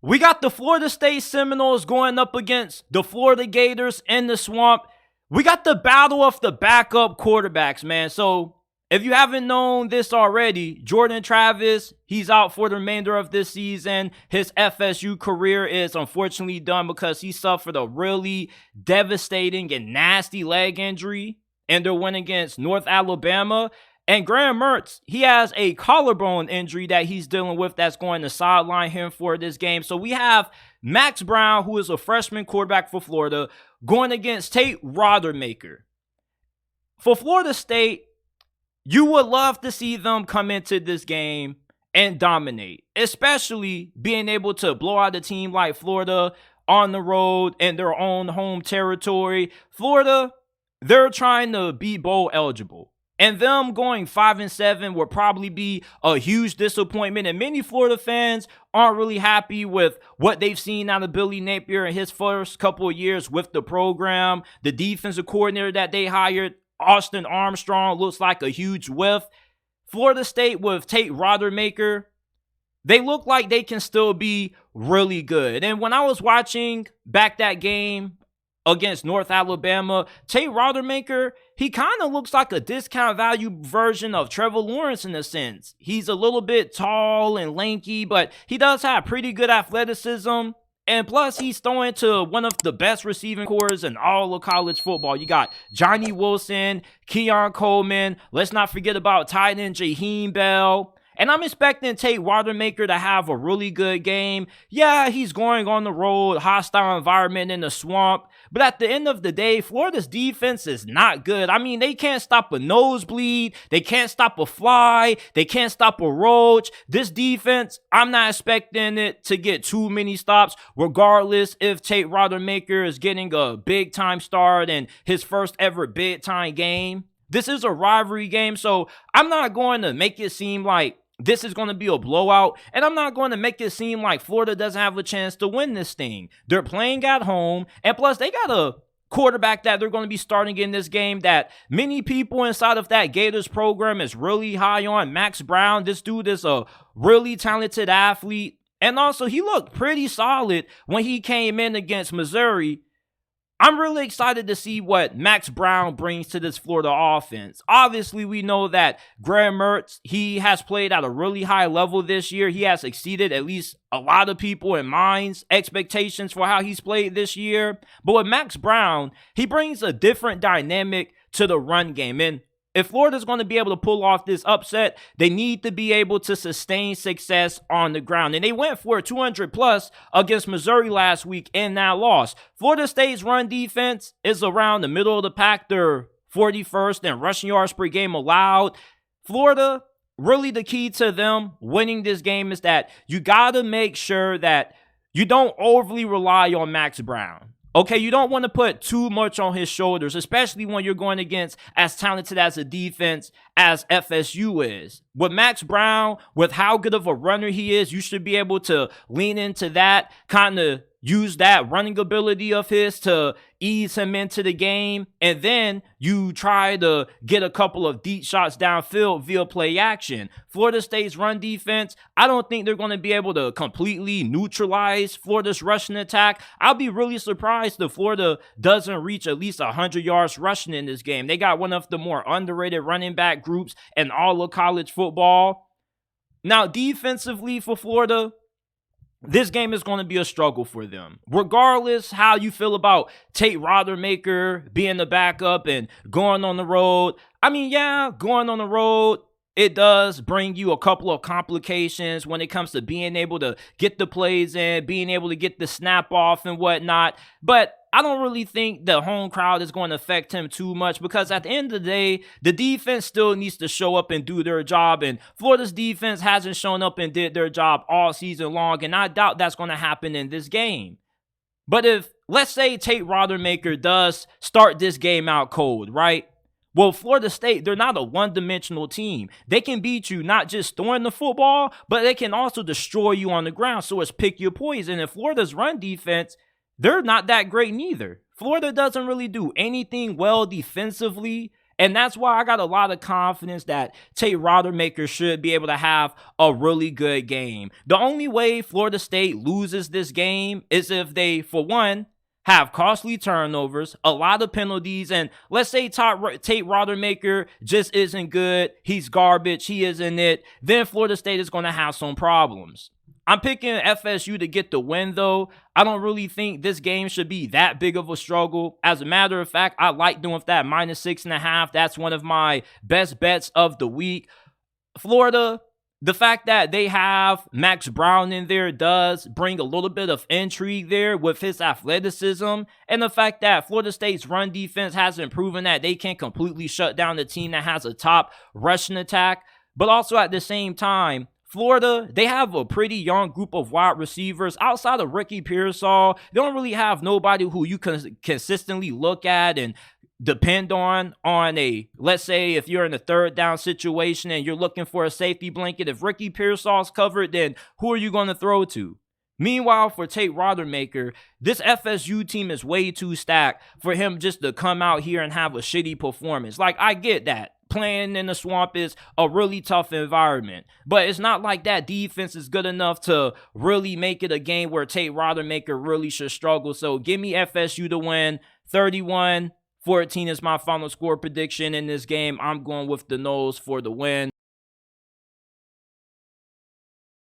We got the Florida State Seminoles going up against the Florida Gators in the swamp. We got the battle of the backup quarterbacks, man. So if you haven't known this already, Jordan Travis, he's out for the remainder of this season. His FSU career is unfortunately done because he suffered a really devastating and nasty leg injury in their win against North Alabama. And Graham Mertz, he has a collarbone injury that he's dealing with that's going to sideline him for this game. So we have Max Brown, who is a freshman quarterback for Florida, going against Tate Rodemaker. For Florida State, you would love to see them come into this game and dominate, especially being able to blow out a team like Florida on the road in their own home territory. Florida, they're trying to be bowl eligible. And them going 5-7 would probably be a huge disappointment. And many Florida fans aren't really happy with what they've seen out of Billy Napier in his first couple of years with the program. The defensive coordinator that they hired, Austin Armstrong, looks like a huge whiff. Florida State with Tate Rodemaker, they look like they can still be really good. And when I was watching back that game against North Alabama, Tate Rodemaker, he kind of looks like a discount value version of Trevor Lawrence in a sense. He's a little bit tall and lanky, but he does have pretty good athleticism. And plus, he's throwing to one of the best receiving corps in all of college football. You got Johnny Wilson, Keon Coleman. Let's not forget about tight end Jaheim Bell. And I'm expecting Tate Rodemaker to have a really good game. Yeah, he's going on the road, hostile environment in the swamp. But at the end of the day, Florida's defense is not good. I mean, they can't stop a nosebleed. They can't stop a fly. They can't stop a roach. This defense, I'm not expecting it to get too many stops, regardless if Tate Rodemaker is getting a big-time start in his first ever big-time game. This is a rivalry game, so I'm not going to make it seem like this is going to be a blowout, and I'm not going to make it seem like Florida doesn't have a chance to win this thing. They're playing at home, and plus they got a quarterback that they're going to be starting in this game that many people inside of that Gators program is really high on. Max Brown, this dude is a really talented athlete, and also he looked pretty solid when he came in against Missouri. I'm really excited to see what Max Brown brings to this Florida offense. Obviously, we know that Graham Mertz, he has played at a really high level this year. He has exceeded at least a lot of people in mind's expectations for how he's played this year. But with Max Brown, he brings a different dynamic to the run game. And if Florida's going to be able to pull off this upset, they need to be able to sustain success on the ground. And they went for a 200-plus against Missouri last week in that loss. Florida State's run defense is around the middle of the pack. They're 41st in rushing yards per game allowed. Florida, really the key to them winning this game is that you got to make sure that you don't overly rely on Max Brown. Okay, you don't want to put too much on his shoulders, especially when you're going against as talented as a defense as FSU is. With Max Brown, with how good of a runner he is, you should be able to lean into that, kind of use that running ability of his to ease him into the game, and then you try to get a couple of deep shots downfield via play action. Florida State's run defense, I don't think they're going to be able to completely neutralize Florida's rushing attack. I'll be really surprised if Florida doesn't reach at least 100 yards rushing in this game. They got one of the more underrated running back groups in all of college football. Now, defensively for Florida, this game is going to be a struggle for them. Regardless how you feel about Tate Rodemaker being the backup and going on the road. I mean, yeah, going on the road, it does bring you a couple of complications when it comes to being able to get the plays in, being able to get the snap off and whatnot. But I don't really think the home crowd is going to affect him too much because at the end of the day, the defense still needs to show up and do their job. And Florida's defense hasn't shown up and did their job all season long. And I doubt that's going to happen in this game. But if, let's say, Tate Rodemaker does start this game out cold, right? Well, Florida State, they're not a one-dimensional team. They can beat you not just throwing the football, but they can also destroy you on the ground. So it's pick your poison. And Florida's run defense, they're not that great neither. Florida doesn't really do anything well defensively. And that's why I got a lot of confidence that Tate Rodemaker should be able to have a really good game. The only way Florida State loses this game is if they, for one, have costly turnovers, a lot of penalties, and let's say Tate Rodemaker just isn't good, he's garbage, he isn't it, then Florida State is going to have some problems. I'm picking FSU to get the win, though. I don't really think this game should be that big of a struggle. As a matter of fact, I like doing with that -6.5. That's one of my best bets of the week. Florida, the fact that they have Max Brown in there does bring a little bit of intrigue there with his athleticism, and the fact that Florida State's run defense hasn't proven that they can completely shut down the team that has a top rushing attack. But also at the same time, Florida, they have a pretty young group of wide receivers. Outside of Ricky Pearsall, they don't really have nobody who you can consistently look at and depend on a, let's say, if you're in a third down situation and you're looking for a safety blanket. If Ricky Pearsall's covered, then who are you going to throw to? Meanwhile, for Tate Rodemaker, this FSU team is way too stacked for him just to come out here and have a shitty performance. Like, I get that. Playing in the swamp is a really tough environment, but it's not like that defense is good enough to really make it a game where Tate Rodemaker really should struggle. So give me FSU to win. 31-14 is my final score prediction in this game. I'm going with the Noles for the win.